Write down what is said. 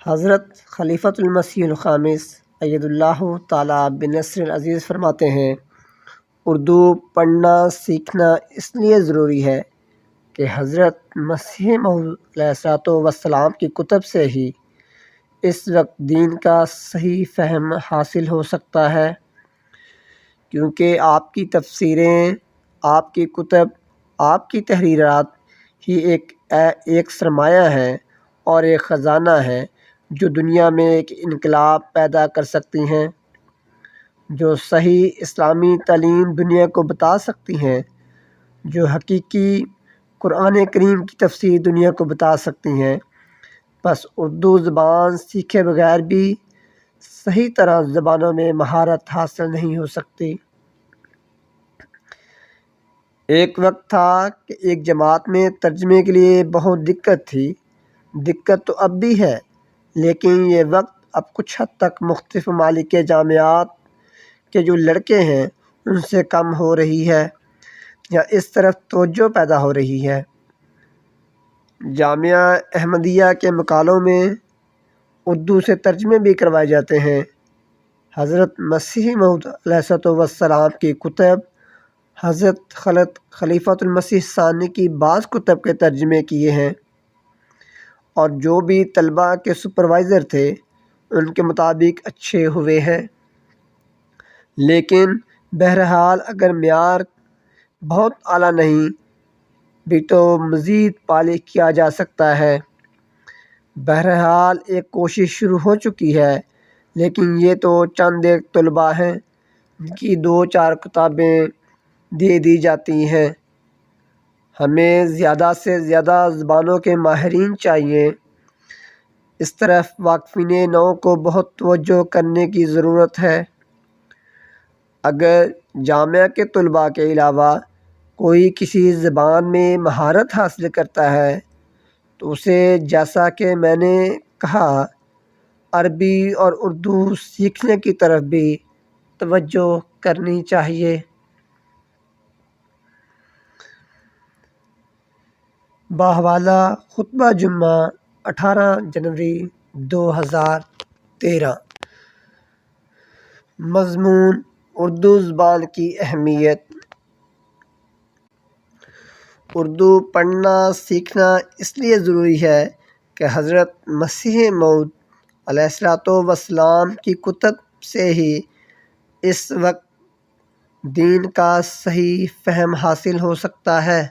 حضرت خلیفۃ المسیح الخامس اید اللہ تعالیٰ بنصر العزیز فرماتے ہیں، اردو پڑھنا سیکھنا اس لیے ضروری ہے کہ حضرت مسیح موعود علیہ الصلوۃ والسلام کی کتب سے ہی اس وقت دین کا صحیح فہم حاصل ہو سکتا ہے، کیونکہ آپ کی تفسیریں، آپ کی کتب، آپ کی تحریرات ہی ایک سرمایہ ہے اور ایک خزانہ ہے جو دنیا میں ایک انقلاب پیدا کر سکتی ہیں، جو صحیح اسلامی تعلیم دنیا کو بتا سکتی ہیں، جو حقیقی قرآن کریم کی تفسیر دنیا کو بتا سکتی ہیں۔ بس اردو زبان سیکھے بغیر بھی صحیح طرح زبانوں میں مہارت حاصل نہیں ہو سکتی۔ ایک وقت تھا کہ ایک جماعت میں ترجمے کے لیے بہت دقت تھی، دقت تو اب بھی ہے، لیکن یہ وقت اب کچھ حد تک مختلف ممالک کے جامعات کے جو لڑکے ہیں ان سے کم ہو رہی ہے یا اس طرف توجہ پیدا ہو رہی ہے۔ جامعہ احمدیہ کے مقالوں میں اردو سے ترجمے بھی کروائے جاتے ہیں۔ حضرت مسیح موعود علیہ الصلوۃ والسلام کی کتب، حضرت خلیفۃ المسیح ثانی کی بعض کتب کے ترجمے کیے ہیں، اور جو بھی طلباء کے سپروائزر تھے ان کے مطابق اچھے ہوئے ہیں، لیکن بہرحال اگر معیار بہت اعلیٰ نہیں بھی تو مزید پالش کیا جا سکتا ہے۔ بہرحال ایک کوشش شروع ہو چکی ہے، لیکن یہ تو چند ایک طلباء ہیں جن کی 2-4 کتابیں دے دی جاتی ہیں۔ ہمیں زیادہ سے زیادہ زبانوں کے ماہرین چاہیے۔ اس طرف واقفین نو کو بہت توجہ کرنے کی ضرورت ہے۔ اگر جامعہ کے طلباء کے علاوہ کوئی کسی زبان میں مہارت حاصل کرتا ہے تو اسے، جیسا کہ میں نے کہا، عربی اور اردو سیکھنے کی طرف بھی توجہ کرنی چاہیے۔ بحوالہ خطبہ جمعہ 18 جنوری 2013۔ مضمون: اردو زبان کی اہمیت۔ اردو پڑھنا سیکھنا اس لیے ضروری ہے کہ حضرت مسیح موعود علیہ الصلوۃ والسلام کی کتب سے ہی اس وقت دین کا صحیح فہم حاصل ہو سکتا ہے۔